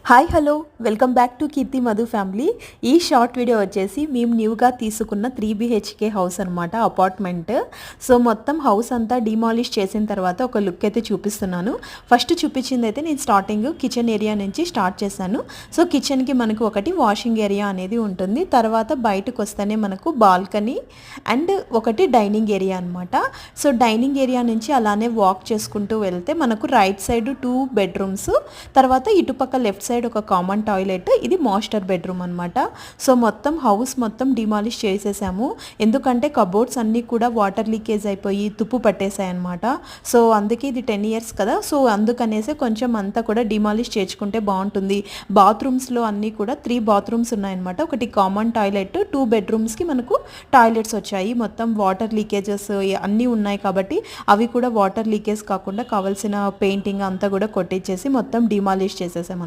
Hi hello welcome back to Keerthi Madhu family. ఈ short video వచ్చేసి మేము న్యూగా తీసుకున్న 3 BHK హౌస్ అనమాట, అపార్ట్మెంట్. సో మొత్తం హౌస్ అంతా డిమాలిష్ చేసిన తర్వాత ఒక లుక్ అయితే చూపిస్తున్నాను. ఫస్ట్ చూపించింది అయితే నేను స్టార్టింగ్ కిచెన్ ఏరియా నుంచి స్టార్ట్ చేశాను. సో కిచెన్కి మనకు ఒకటి వాషింగ్ ఏరియా అనేది ఉంటుంది, తర్వాత బయటకు వస్తేనే మనకు బాల్కనీ అండ్ ఒకటి డైనింగ్ ఏరియా అనమాట. సో డైనింగ్ ఏరియా నుంచి అలానే వాక్ చేసుకుంటూ వెళ్తే మనకు రైట్ సైడ్ 2 బెడ్రూమ్స్, తర్వాత ఇటుపక్క లెఫ్ట్ సైడ్ ఒక కామన్ టాయిలెట్, ఇది మాస్టర్ బెడ్రూమ్ అనమాట. సో మొత్తం హౌస్ మొత్తం డిమాలిష్ చేసేసాము, ఎందుకంటే కబోర్డ్స్ అన్నీ కూడా వాటర్ లీకేజ్ అయిపోయి తుప్పు పట్టేశాయి అనమాట. సో అందుకే ఇది 10 years కదా, సో అందుకనేసి కొంచెం అంతా కూడా డిమాలిష్ చేసుకుంటే బాగుంటుంది. బాత్రూమ్స్లో అన్నీ కూడా 3 బాత్రూమ్స్ ఉన్నాయన్నమాట. ఒకటి కామన్ టాయిలెట్, 2 bedrooms మనకు టాయిలెట్స్ వచ్చాయి. మొత్తం వాటర్ లీకేజెస్ అన్నీ ఉన్నాయి కాబట్టి అవి కూడా వాటర్ లీకేజ్ కాకుండా కావాల్సిన పెయింటింగ్ అంతా కూడా కొట్టించేసి మొత్తం డిమాలిష్ చేసేసాం.